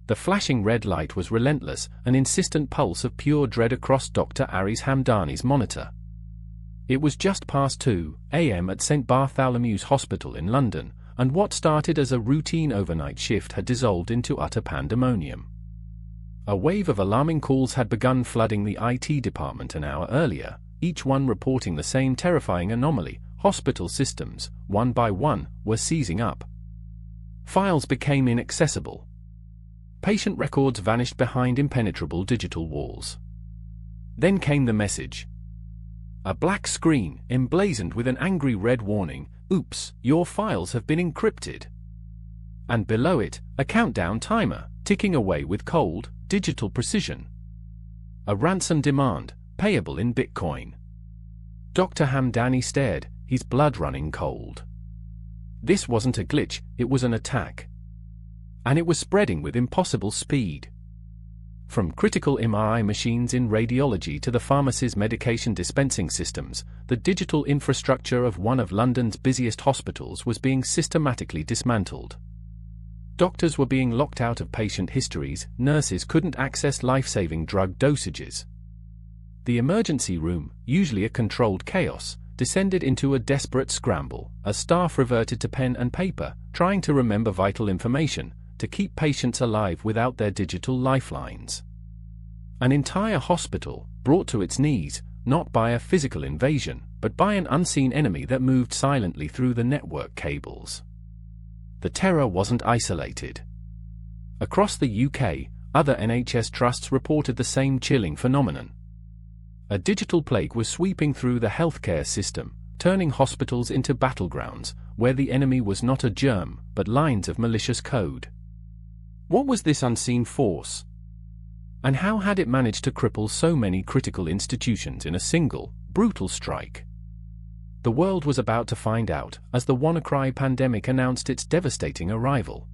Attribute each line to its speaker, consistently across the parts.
Speaker 1: The flashing red light was relentless, an insistent pulse of pure dread across Dr. Aris Hamdani's monitor. It was just past 2 a.m. at St. Bartholomew's Hospital in London, and what started as a routine overnight shift had dissolved into utter pandemonium. A wave of alarming calls had begun flooding the IT department an hour earlier, each one reporting the same terrifying anomaly. Hospital systems, one by one, were seizing up. Files became inaccessible. Patient records vanished behind impenetrable digital walls. Then came the message. A black screen, emblazoned with an angry red warning, "Oops, your files have been encrypted." And below it, a countdown timer, ticking away with cold, digital precision. A ransom demand, payable in Bitcoin. Dr. Hamdani stared, his blood running cold. This wasn't a glitch, it was an attack. And it was spreading with impossible speed. From critical MRI machines in radiology to the pharmacy's medication dispensing systems, the digital infrastructure of one of London's busiest hospitals was being systematically dismantled. Doctors were being locked out of patient histories, nurses couldn't access life-saving drug dosages. The emergency room, usually a controlled chaos, descended into a desperate scramble, as staff reverted to pen and paper, trying to remember vital information, to keep patients alive without their digital lifelines. An entire hospital, brought to its knees, not by a physical invasion, but by an unseen enemy that moved silently through the network cables. The terror wasn't isolated. Across the UK, other NHS trusts reported the same chilling phenomenon. A digital plague was sweeping through the healthcare system, turning hospitals into battlegrounds, where the enemy was not a germ, but lines of malicious code. What was this unseen force? And how had it managed to cripple so many critical institutions in a single, brutal strike? The world was about to find out, as the WannaCry Pandemic announced its devastating arrival.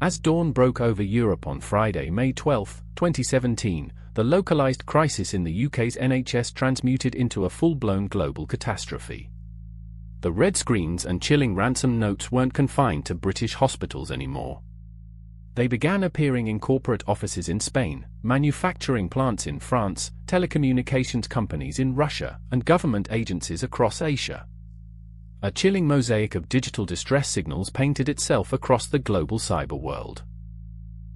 Speaker 1: As dawn broke over Europe on Friday, May 12, 2017, the localized crisis in the UK's NHS transmuted into a full-blown global catastrophe. The red screens and chilling ransom notes weren't confined to British hospitals anymore. They began appearing in corporate offices in Spain, manufacturing plants in France, telecommunications companies in Russia, and government agencies across Asia. A chilling mosaic of digital distress signals painted itself across the global cyber world.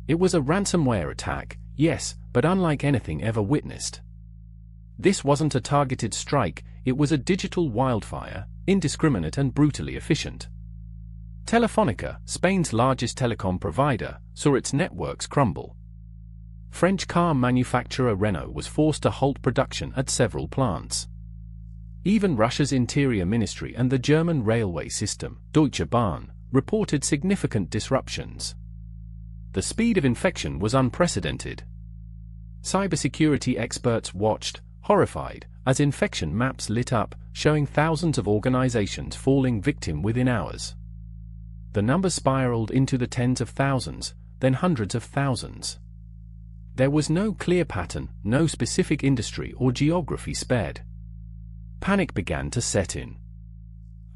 Speaker 1: It was a ransomware attack, yes, but unlike anything ever witnessed. This wasn't a targeted strike, it was a digital wildfire, indiscriminate and brutally efficient. Telefónica, Spain's largest telecom provider, saw its networks crumble. French car manufacturer Renault was forced to halt production at several plants. Even Russia's Interior Ministry and the German railway system, Deutsche Bahn, reported significant disruptions. The speed of infection was unprecedented. Cybersecurity experts watched, horrified, as infection maps lit up, showing thousands of organizations falling victim within hours. The number spiraled into the tens of thousands, then hundreds of thousands. There was no clear pattern, no specific industry or geography spared. Panic began to set in.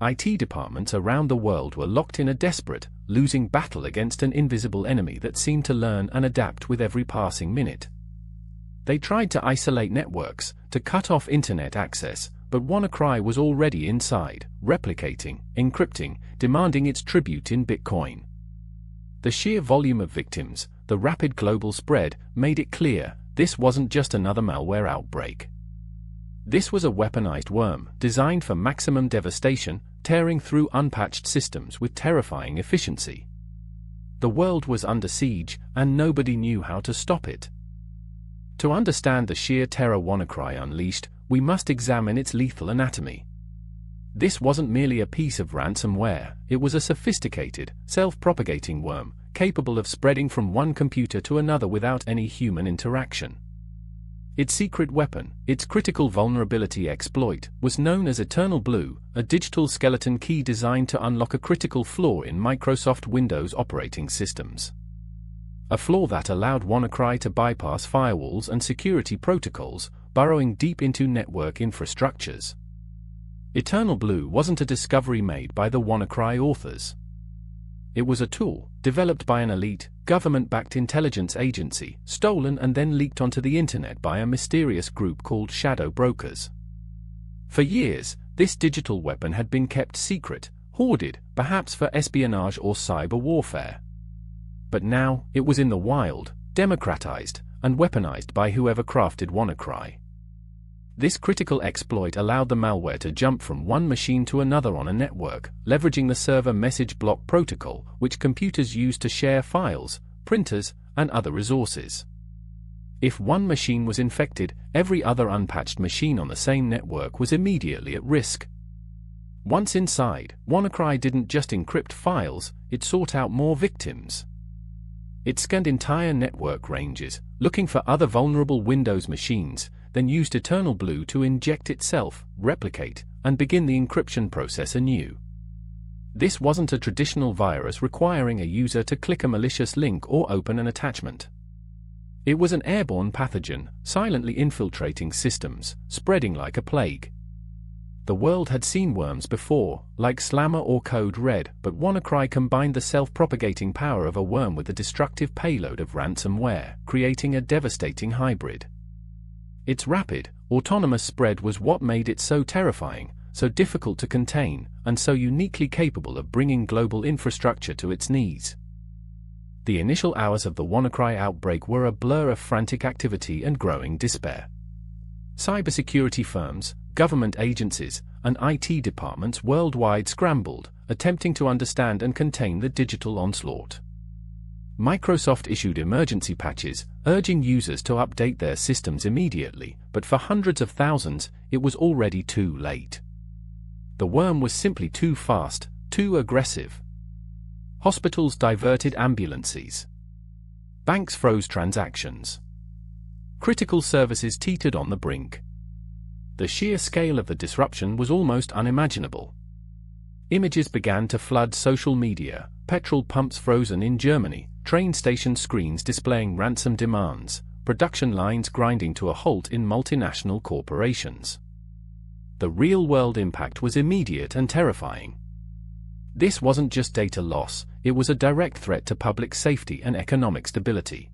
Speaker 1: IT departments around the world were locked in a desperate, losing battle against an invisible enemy that seemed to learn and adapt with every passing minute. They tried to isolate networks, to cut off internet access, but WannaCry was already inside, replicating, encrypting, demanding its tribute in Bitcoin. The sheer volume of victims, the rapid global spread, made it clear, this wasn't just another malware outbreak. This was a weaponized worm, designed for maximum devastation, tearing through unpatched systems with terrifying efficiency. The world was under siege, and nobody knew how to stop it. To understand the sheer terror WannaCry unleashed, we must examine its lethal anatomy. This wasn't merely a piece of ransomware, it was a sophisticated, self-propagating worm, capable of spreading from one computer to another without any human interaction. Its secret weapon, its critical vulnerability exploit, was known as Eternal Blue, a digital skeleton key designed to unlock a critical flaw in Microsoft Windows operating systems. A flaw that allowed WannaCry to bypass firewalls and security protocols, burrowing deep into network infrastructures. Eternal Blue wasn't a discovery made by the WannaCry authors. It was a tool, developed by an elite, government-backed intelligence agency, stolen and then leaked onto the internet by a mysterious group called shadow brokers. For years, this digital weapon had been kept secret, hoarded, perhaps for espionage or cyber warfare. But now, it was in the wild, democratized, and weaponized by whoever crafted WannaCry. This critical exploit allowed the malware to jump from one machine to another on a network, leveraging the server message block protocol, which computers use to share files, printers, and other resources. If one machine was infected, every other unpatched machine on the same network was immediately at risk. Once inside, WannaCry didn't just encrypt files, it sought out more victims. It scanned entire network ranges, looking for other vulnerable Windows machines, then used Eternal Blue to inject itself, replicate, and begin the encryption process anew. This wasn't a traditional virus requiring a user to click a malicious link or open an attachment. It was an airborne pathogen, silently infiltrating systems, spreading like a plague. The world had seen worms before, like Slammer or Code Red, but WannaCry combined the self-propagating power of a worm with the destructive payload of ransomware, creating a devastating hybrid. Its rapid, autonomous spread was what made it so terrifying, so difficult to contain, and so uniquely capable of bringing global infrastructure to its knees. The initial hours of the WannaCry outbreak were a blur of frantic activity and growing despair. Cybersecurity firms, government agencies, and IT departments worldwide scrambled, attempting to understand and contain the digital onslaught. Microsoft issued emergency patches, urging users to update their systems immediately, but for hundreds of thousands, it was already too late. The worm was simply too fast, too aggressive. Hospitals diverted ambulances. Banks froze transactions. Critical services teetered on the brink. The sheer scale of the disruption was almost unimaginable. Images began to flood social media, petrol pumps frozen in Germany, train station screens displaying ransom demands, production lines grinding to a halt in multinational corporations. The real-world impact was immediate and terrifying. This wasn't just data loss, it was a direct threat to public safety and economic stability.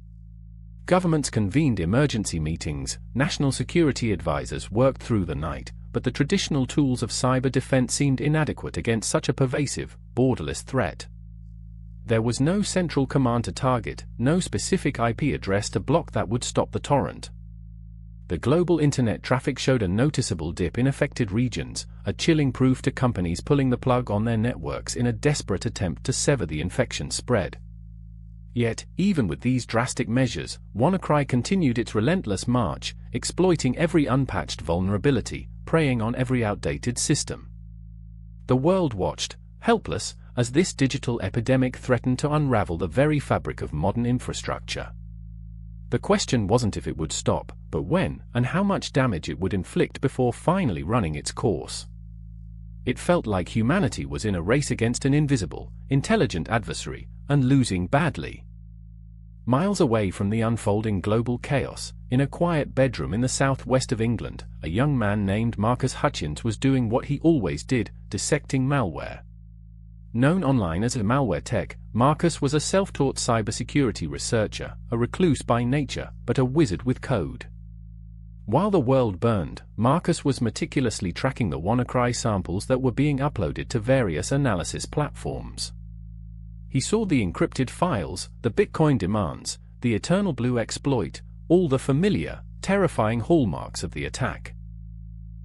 Speaker 1: Governments convened emergency meetings, national security advisors worked through the night, but the traditional tools of cyber defense seemed inadequate against such a pervasive, borderless threat. There was no central command to target, no specific IP address to block that would stop the torrent. The global internet traffic showed a noticeable dip in affected regions, a chilling proof to companies pulling the plug on their networks in a desperate attempt to sever the infection spread. Yet, even with these drastic measures, WannaCry continued its relentless march, exploiting every unpatched vulnerability, preying on every outdated system. The world watched, helpless, as this digital epidemic threatened to unravel the very fabric of modern infrastructure. The question wasn't if it would stop, but when and how much damage it would inflict before finally running its course. It felt like humanity was in a race against an invisible, intelligent adversary, and losing badly. Miles away from the unfolding global chaos, in a quiet bedroom in the southwest of England, a young man named Marcus Hutchins was doing what he always did, dissecting malware. Known online as a malware tech, Marcus was a self-taught cybersecurity researcher, a recluse by nature, but a wizard with code. While the world burned, Marcus was meticulously tracking the WannaCry samples that were being uploaded to various analysis platforms. He saw the encrypted files, the Bitcoin demands, the Eternal Blue exploit, all the familiar, terrifying hallmarks of the attack.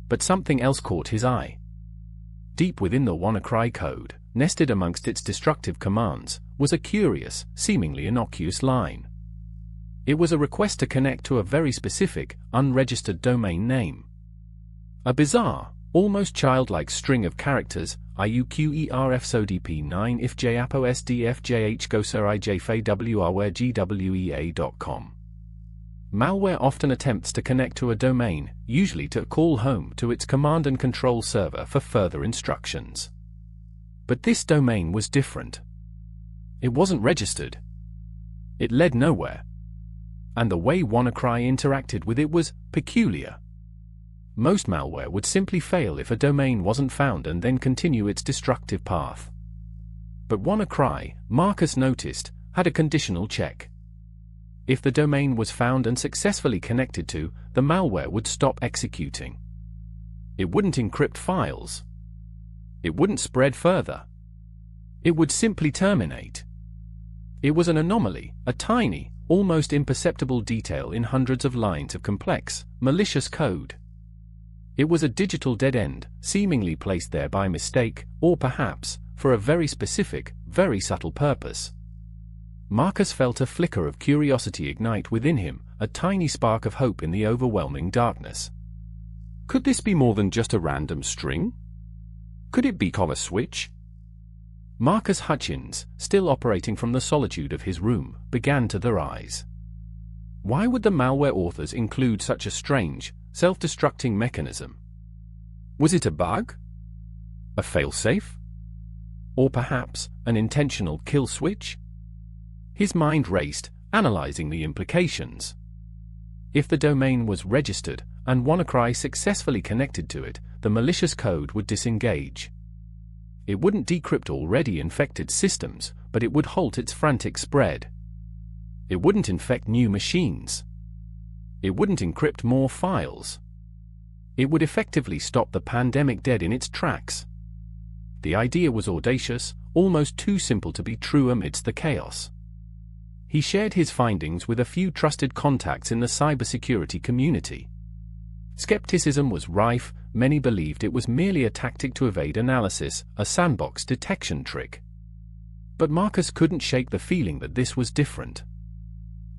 Speaker 1: But something else caught his eye. Deep within the WannaCry code, nested amongst its destructive commands, was a curious, seemingly innocuous line. It was a request to connect to a very specific, unregistered domain name. A bizarre, almost childlike string of characters, IUQERFSODP9 if JAPOSDFJHGOSERIJFAWRWERGWEA.com. Malware often attempts to connect to a domain, usually to call home to its command and control server for further instructions. But this domain was different. It wasn't registered. It led nowhere. And the way WannaCry interacted with it was peculiar. Most malware would simply fail if a domain wasn't found and then continue its destructive path. But WannaCry, Marcus noticed, had a conditional check. If the domain was found and successfully connected to, the malware would stop executing. It wouldn't encrypt files. It wouldn't spread further. It would simply terminate. It was an anomaly, a tiny, almost imperceptible detail in hundreds of lines of complex, malicious code. It was a digital dead end, seemingly placed there by mistake, or perhaps, for a very specific, very subtle purpose. Marcus felt a flicker of curiosity ignite within him, a tiny spark of hope in the overwhelming darkness. Could this be more than just a random string? Could it be a switch? Marcus Hutchins, still operating from the solitude of his room, began to rise. Why would the malware authors include such a strange, self-destructing mechanism? Was it a bug? A failsafe? Or perhaps, an intentional kill switch? His mind raced, analyzing the implications. If the domain was registered, and WannaCry successfully connected to it, the malicious code would disengage. It wouldn't decrypt already infected systems, but it would halt its frantic spread. It wouldn't infect new machines. It wouldn't encrypt more files. It would effectively stop the pandemic dead in its tracks. The idea was audacious, almost too simple to be true amidst the chaos. He shared his findings with a few trusted contacts in the cybersecurity community. Skepticism was rife, many believed it was merely a tactic to evade analysis, a sandbox detection trick. But Marcus couldn't shake the feeling that this was different.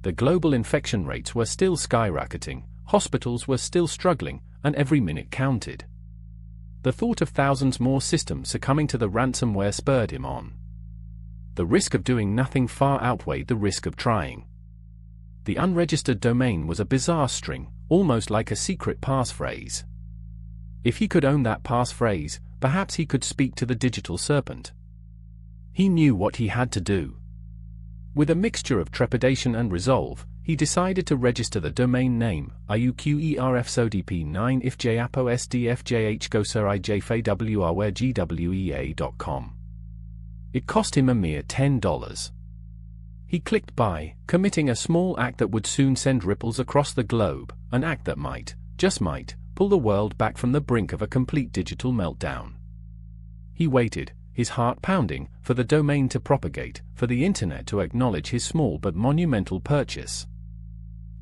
Speaker 1: The global infection rates were still skyrocketing, hospitals were still struggling, and every minute counted. The thought of thousands more systems succumbing to the ransomware spurred him on. The risk of doing nothing far outweighed the risk of trying. The unregistered domain was a bizarre string, almost like a secret passphrase. If he could own that passphrase, perhaps he could speak to the digital Serpent. He knew what he had to do. With a mixture of trepidation and resolve, he decided to register the domain name, iuqerfsodp9 ifjapostfjhgoserijfawrgwea.com. It cost him a mere $10. He clicked buy, committing a small act that would soon send ripples across the globe, an act that might, just might, pull the world back from the brink of a complete digital meltdown. He waited, his heart pounding, for the domain to propagate, for the internet to acknowledge his small but monumental purchase.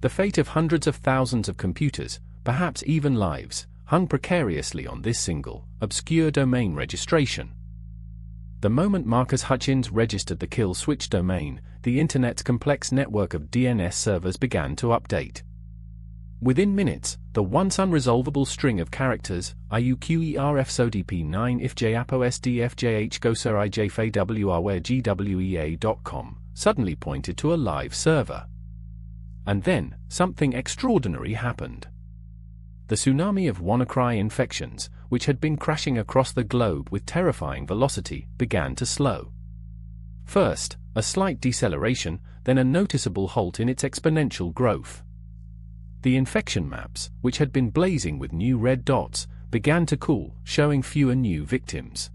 Speaker 1: The fate of hundreds of thousands of computers, perhaps even lives, hung precariously on this single, obscure domain registration. The moment Marcus Hutchins registered the kill switch domain, the internet's complex network of DNS servers began to update. Within minutes, the once unresolvable string of characters, iuqerfsodp9 ifjapostfjhgoserijfawrgwea.com, suddenly pointed to a live server. And then, something extraordinary happened. The tsunami of WannaCry infections, which had been crashing across the globe with terrifying velocity, began to slow. First, a slight deceleration, then a noticeable halt in its exponential growth. The infection maps, which had been blazing with new red dots, began to cool, showing fewer new victims.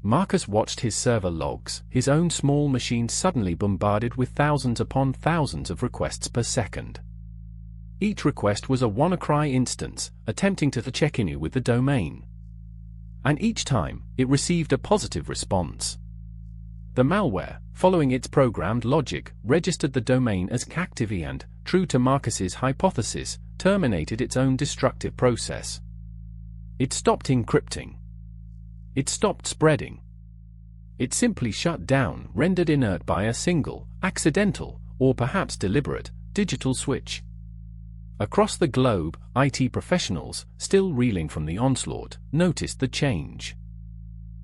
Speaker 1: Marcus watched his server logs, his own small machine suddenly bombarded with thousands upon thousands of requests per second. Each request was a WannaCry instance, attempting to check in with the domain. And each time, it received a positive response. The malware, following its programmed logic, registered the domain as active and, true to Marcus's hypothesis, terminated its own destructive process. It stopped encrypting. It stopped spreading. It simply shut down, rendered inert by a single, accidental, or perhaps deliberate, digital switch. Across the globe, IT professionals, still reeling from the onslaught, noticed the change.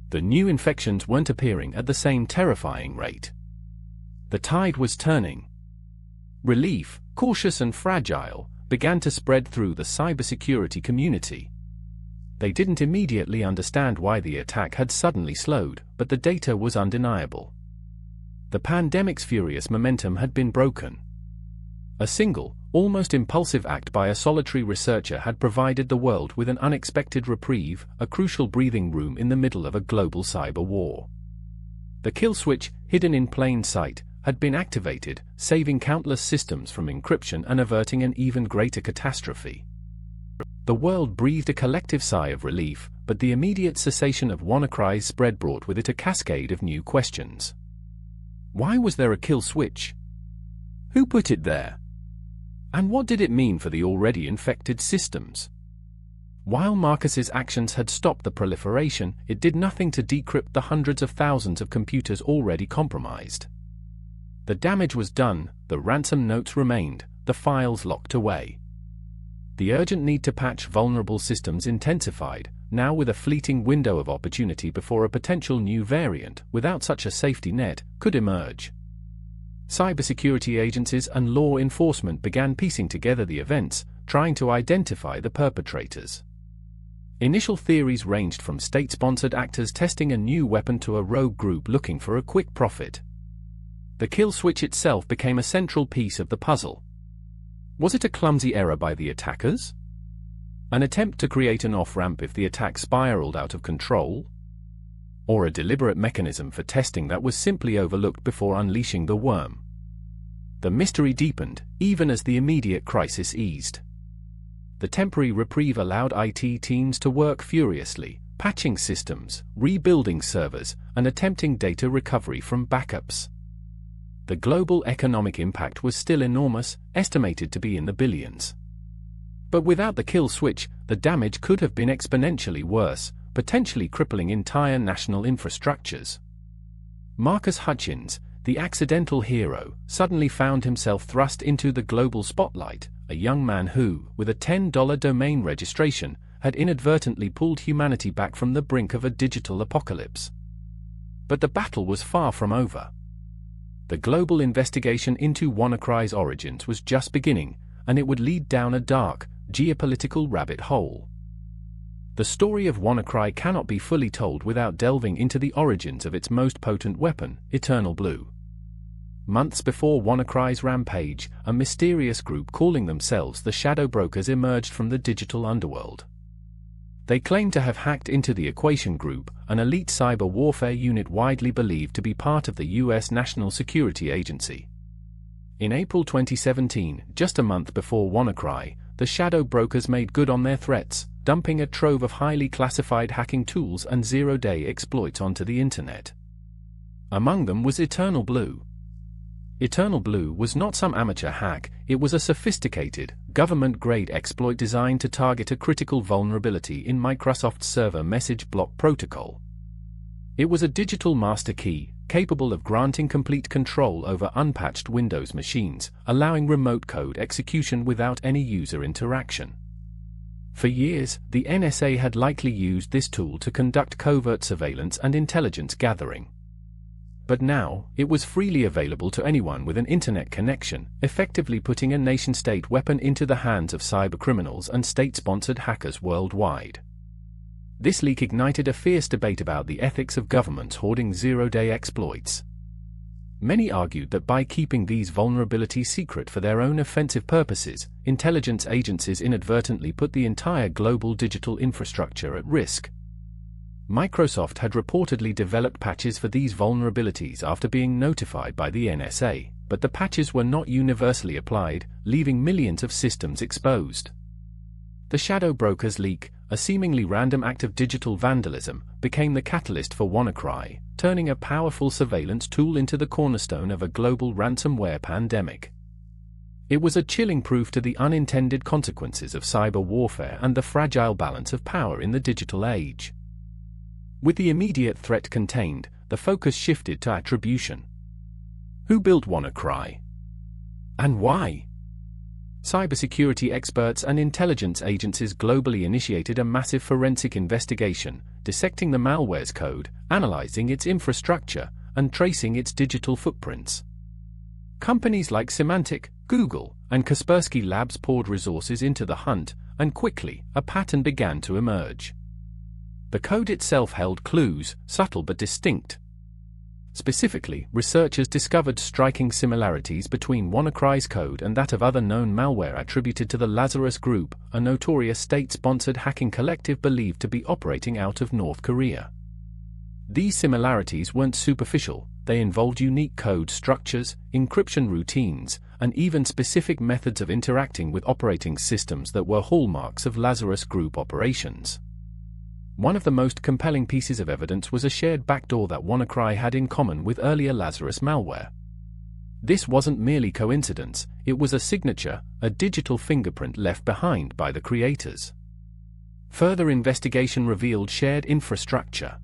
Speaker 1: The new infections weren't appearing at the same terrifying rate. The tide was turning. Relief, cautious and fragile, began to spread through the cybersecurity community. They didn't immediately understand why the attack had suddenly slowed, but the data was undeniable. The pandemic's furious momentum had been broken. A single, almost impulsive act by a solitary researcher had provided the world with an unexpected reprieve, a crucial breathing room in the middle of a global cyber war. The kill switch, hidden in plain sight, had been activated, saving countless systems from encryption and averting an even greater catastrophe. The world breathed a collective sigh of relief, but the immediate cessation of WannaCry's spread brought with it a cascade of new questions. Why was there a kill switch? Who put it there? And what did it mean for the already infected systems? While Marcus's actions had stopped the proliferation, it did nothing to decrypt the hundreds of thousands of computers already compromised. The damage was done, the ransom notes remained, the files locked away. The urgent need to patch vulnerable systems intensified, now with a fleeting window of opportunity before a potential new variant, without such a safety net, could emerge. Cybersecurity agencies and law enforcement began piecing together the events, trying to identify the perpetrators. Initial theories ranged from state-sponsored actors testing a new weapon to a rogue group looking for a quick profit. The kill switch itself became a central piece of the puzzle. Was it a clumsy error by the attackers? An attempt to create an off-ramp if the attack spiraled out of control? Or a deliberate mechanism for testing that was simply overlooked before unleashing the worm? The mystery deepened, even as the immediate crisis eased. The temporary reprieve allowed IT teams to work furiously, patching systems, rebuilding servers, and attempting data recovery from backups. The global economic impact was still enormous, estimated to be in the billions. But without the kill switch, the damage could have been exponentially worse, potentially crippling entire national infrastructures. Marcus Hutchins, the accidental hero, suddenly found himself thrust into the global spotlight, a young man who, with a $10 domain registration, had inadvertently pulled humanity back from the brink of a digital apocalypse. But the battle was far from over. The global investigation into WannaCry's origins was just beginning, and it would lead down a dark, geopolitical rabbit hole. The story of WannaCry cannot be fully told without delving into the origins of its most potent weapon, Eternal Blue. Months before WannaCry's rampage, a mysterious group calling themselves the Shadow Brokers emerged from the digital underworld. They claimed to have hacked into the Equation Group, an elite cyber warfare unit widely believed to be part of the U.S. National Security Agency. In April 2017, just a month before WannaCry, the Shadow Brokers made good on their threats, dumping a trove of highly classified hacking tools and zero-day exploits onto the internet. Among them was Eternal Blue. Eternal Blue was not some amateur hack, it was a sophisticated, government-grade exploit designed to target a critical vulnerability in Microsoft's server message block protocol. It was a digital master key, capable of granting complete control over unpatched Windows machines, allowing remote code execution without any user interaction. For years, the NSA had likely used this tool to conduct covert surveillance and intelligence gathering. But now, it was freely available to anyone with an internet connection, effectively putting a nation-state weapon into the hands of cybercriminals and state-sponsored hackers worldwide. This leak ignited a fierce debate about the ethics of governments hoarding zero-day exploits. Many argued that by keeping these vulnerabilities secret for their own offensive purposes, intelligence agencies inadvertently put the entire global digital infrastructure at risk. Microsoft had reportedly developed patches for these vulnerabilities after being notified by the NSA, but the patches were not universally applied, leaving millions of systems exposed. The Shadow Brokers leak, a seemingly random act of digital vandalism, became the catalyst for WannaCry, turning a powerful surveillance tool into the cornerstone of a global ransomware pandemic. It was a chilling proof to the unintended consequences of cyber warfare and the fragile balance of power in the digital age. With the immediate threat contained, the focus shifted to attribution. Who built WannaCry? And why? Cybersecurity experts and intelligence agencies globally initiated a massive forensic investigation, dissecting the malware's code, analyzing its infrastructure, and tracing its digital footprints. Companies like Symantec, Google, and Kaspersky Labs poured resources into the hunt, and quickly, a pattern began to emerge. The code itself held clues, subtle but distinct. Specifically, researchers discovered striking similarities between WannaCry's code and that of other known malware attributed to the Lazarus Group, a notorious state-sponsored hacking collective believed to be operating out of North Korea. These similarities weren't superficial, they involved unique code structures, encryption routines, and even specific methods of interacting with operating systems that were hallmarks of Lazarus Group operations. One of the most compelling pieces of evidence was a shared backdoor that WannaCry had in common with earlier Lazarus malware. This wasn't merely coincidence, it was a signature, a digital fingerprint left behind by the creators. Further investigation revealed shared infrastructure.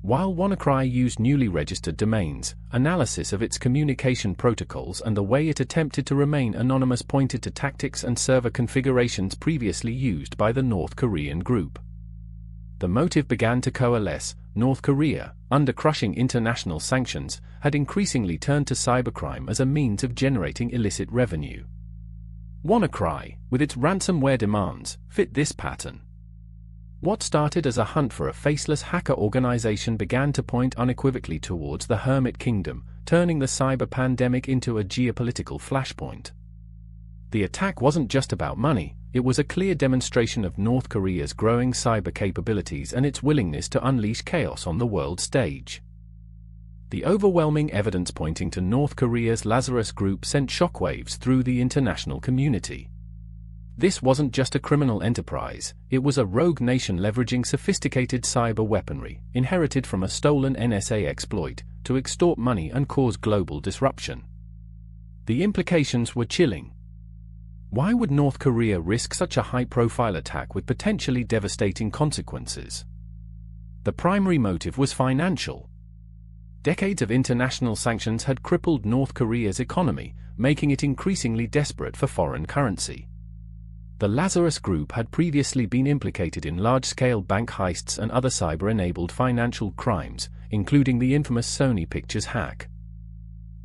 Speaker 1: While WannaCry used newly registered domains, analysis of its communication protocols and the way it attempted to remain anonymous pointed to tactics and server configurations previously used by the North Korean group. The motive began to coalesce. North Korea, under crushing international sanctions, had increasingly turned to cybercrime as a means of generating illicit revenue. WannaCry, with its ransomware demands, fit this pattern. What started as a hunt for a faceless hacker organization began to point unequivocally towards the Hermit kingdom, turning the cyber pandemic into a geopolitical flashpoint. The attack wasn't just about money, it was a clear demonstration of North Korea's growing cyber capabilities and its willingness to unleash chaos on the world stage. The overwhelming evidence pointing to North Korea's Lazarus Group sent shockwaves through the international community. This wasn't just a criminal enterprise, it was a rogue nation leveraging sophisticated cyber weaponry, inherited from a stolen NSA exploit, to extort money and cause global disruption. The implications were chilling. Why would North Korea risk such a high-profile attack with potentially devastating consequences? The primary motive was financial. Decades of international sanctions had crippled North Korea's economy, making it increasingly desperate for foreign currency. The Lazarus Group had previously been implicated in large-scale bank heists and other cyber-enabled financial crimes, including the infamous Sony Pictures hack.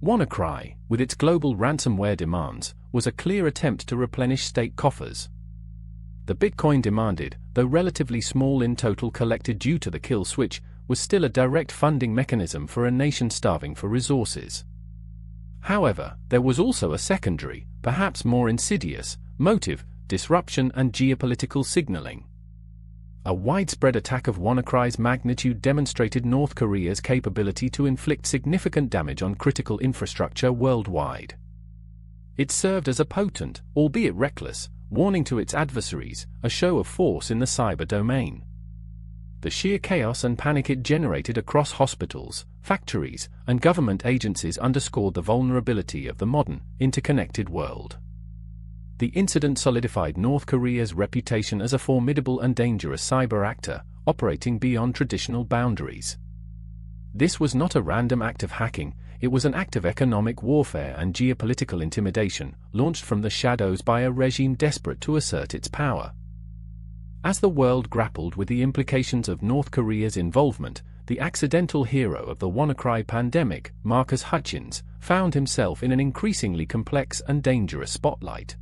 Speaker 1: WannaCry, with its global ransomware demands, was a clear attempt to replenish state coffers. The Bitcoin demanded, though relatively small in total collected due to the kill switch, was still a direct funding mechanism for a nation starving for resources. However, there was also a secondary, perhaps more insidious, motive: disruption and geopolitical signaling. A widespread attack of WannaCry's magnitude demonstrated North Korea's capability to inflict significant damage on critical infrastructure worldwide. It served as a potent, albeit reckless, warning to its adversaries, a show of force in the cyber domain. The sheer chaos and panic it generated across hospitals, factories, and government agencies underscored the vulnerability of the modern, interconnected world. The incident solidified North Korea's reputation as a formidable and dangerous cyber actor, operating beyond traditional boundaries. This was not a random act of hacking, it was an act of economic warfare and geopolitical intimidation, launched from the shadows by a regime desperate to assert its power. As the world grappled with the implications of North Korea's involvement, the accidental hero of the WannaCry pandemic, Marcus Hutchins, found himself in an increasingly complex and dangerous spotlight.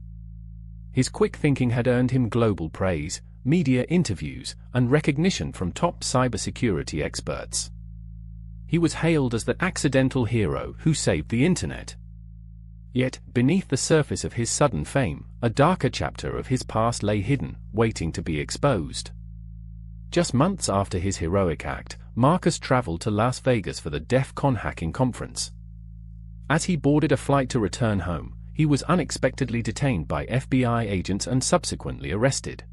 Speaker 1: His quick thinking had earned him global praise, media interviews, and recognition from top cybersecurity experts. He was hailed as the accidental hero who saved the internet. Yet, beneath the surface of his sudden fame, a darker chapter of his past lay hidden, waiting to be exposed. Just months after his heroic act, Marcus traveled to Las Vegas for the DEF CON hacking conference. As he boarded a flight to return home, he was unexpectedly detained by FBI agents and subsequently arrested.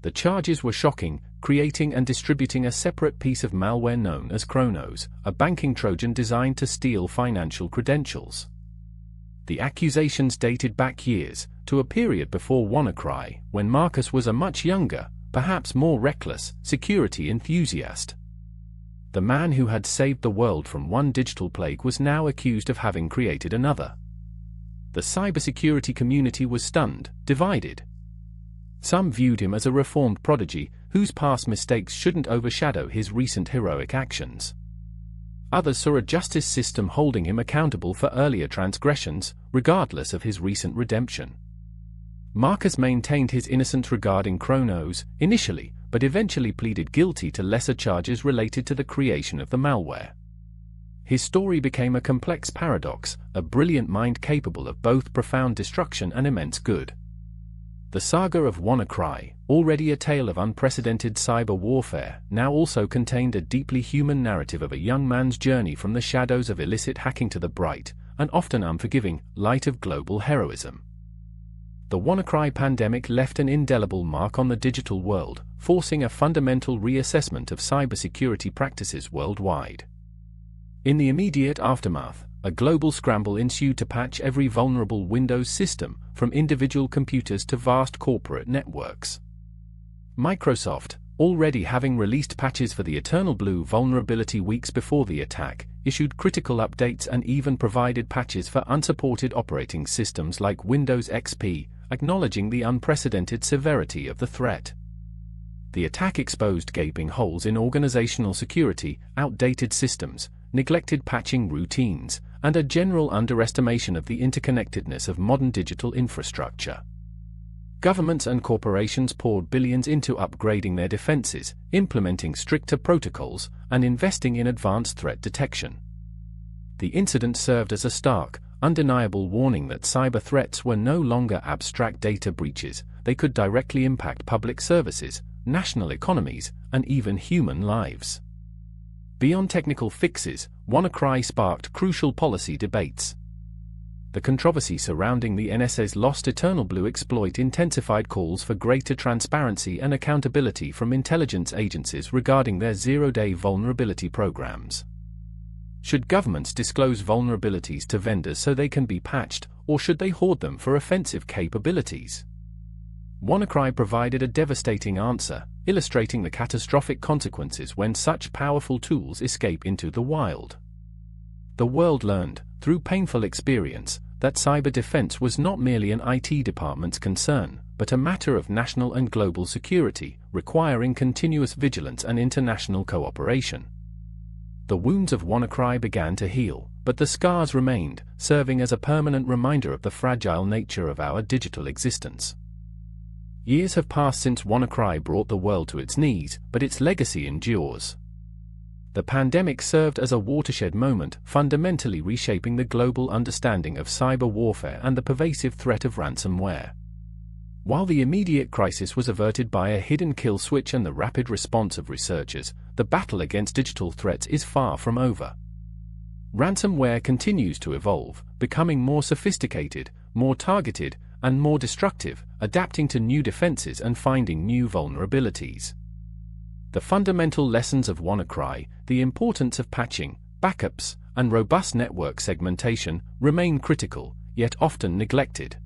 Speaker 1: The charges were shocking: creating and distributing a separate piece of malware known as Chronos, a banking Trojan designed to steal financial credentials. The accusations dated back years, to a period before WannaCry, when Marcus was a much younger, perhaps more reckless, security enthusiast. The man who had saved the world from one digital plague was now accused of having created another. The cybersecurity community was stunned, divided. Some viewed him as a reformed prodigy, whose past mistakes shouldn't overshadow his recent heroic actions. Others saw a justice system holding him accountable for earlier transgressions, regardless of his recent redemption. Marcus maintained his innocence regarding Chronos, initially, but eventually pleaded guilty to lesser charges related to the creation of the malware. His story became a complex paradox, a brilliant mind capable of both profound destruction and immense good. The saga of WannaCry, already a tale of unprecedented cyber warfare, now also contained a deeply human narrative of a young man's journey from the shadows of illicit hacking to the bright, and often unforgiving, light of global heroism. The WannaCry pandemic left an indelible mark on the digital world, forcing a fundamental reassessment of cybersecurity practices worldwide. In the immediate aftermath, a global scramble ensued to patch every vulnerable Windows system, from individual computers to vast corporate networks. Microsoft, already having released patches for the Eternal Blue vulnerability weeks before the attack, issued critical updates and even provided patches for unsupported operating systems like Windows XP, acknowledging the unprecedented severity of the threat. The attack exposed gaping holes in organizational security, outdated systems, neglected patching routines, and a general underestimation of the interconnectedness of modern digital infrastructure. Governments and corporations poured billions into upgrading their defenses, implementing stricter protocols, and investing in advanced threat detection. The incident served as a stark, undeniable warning that cyber threats were no longer abstract data breaches. They could directly impact public services, national economies, and even human lives. Beyond technical fixes, WannaCry sparked crucial policy debates. The controversy surrounding the NSA's lost Eternal Blue exploit intensified calls for greater transparency and accountability from intelligence agencies regarding their zero-day vulnerability programs. Should governments disclose vulnerabilities to vendors so they can be patched, or should they hoard them for offensive capabilities? WannaCry provided a devastating answer, illustrating the catastrophic consequences when such powerful tools escape into the wild. The world learned, through painful experience, that cyber defense was not merely an IT department's concern, but a matter of national and global security, requiring continuous vigilance and international cooperation. The wounds of WannaCry began to heal, but the scars remained, serving as a permanent reminder of the fragile nature of our digital existence. Years have passed since WannaCry brought the world to its knees, but its legacy endures. The pandemic served as a watershed moment, fundamentally reshaping the global understanding of cyber warfare and the pervasive threat of ransomware. While the immediate crisis was averted by a hidden kill switch and the rapid response of researchers, the battle against digital threats is far from over. Ransomware continues to evolve, becoming more sophisticated, more targeted, and more destructive, adapting to new defenses and finding new vulnerabilities. The fundamental lessons of WannaCry, the importance of patching, backups, and robust network segmentation, remain critical, yet often neglected.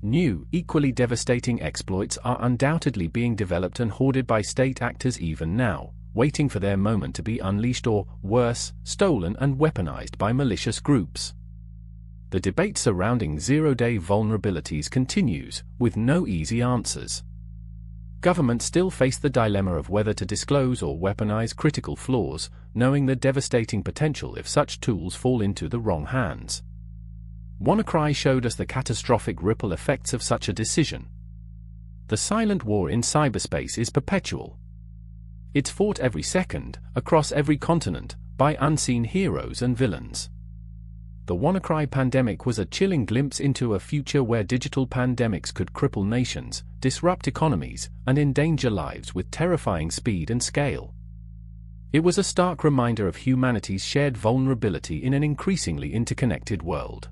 Speaker 1: New, equally devastating exploits are undoubtedly being developed and hoarded by state actors even now, waiting for their moment to be unleashed or, worse, stolen and weaponized by malicious groups. The debate surrounding zero-day vulnerabilities continues, with no easy answers. Governments still face the dilemma of whether to disclose or weaponize critical flaws, knowing the devastating potential if such tools fall into the wrong hands. WannaCry showed us the catastrophic ripple effects of such a decision. The silent war in cyberspace is perpetual. It's fought every second, across every continent, by unseen heroes and villains. The WannaCry pandemic was a chilling glimpse into a future where digital pandemics could cripple nations, disrupt economies, and endanger lives with terrifying speed and scale. It was a stark reminder of humanity's shared vulnerability in an increasingly interconnected world.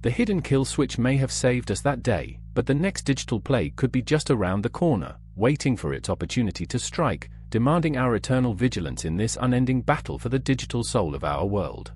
Speaker 1: The hidden kill switch may have saved us that day, but the next digital plague could be just around the corner, waiting for its opportunity to strike, demanding our eternal vigilance in this unending battle for the digital soul of our world.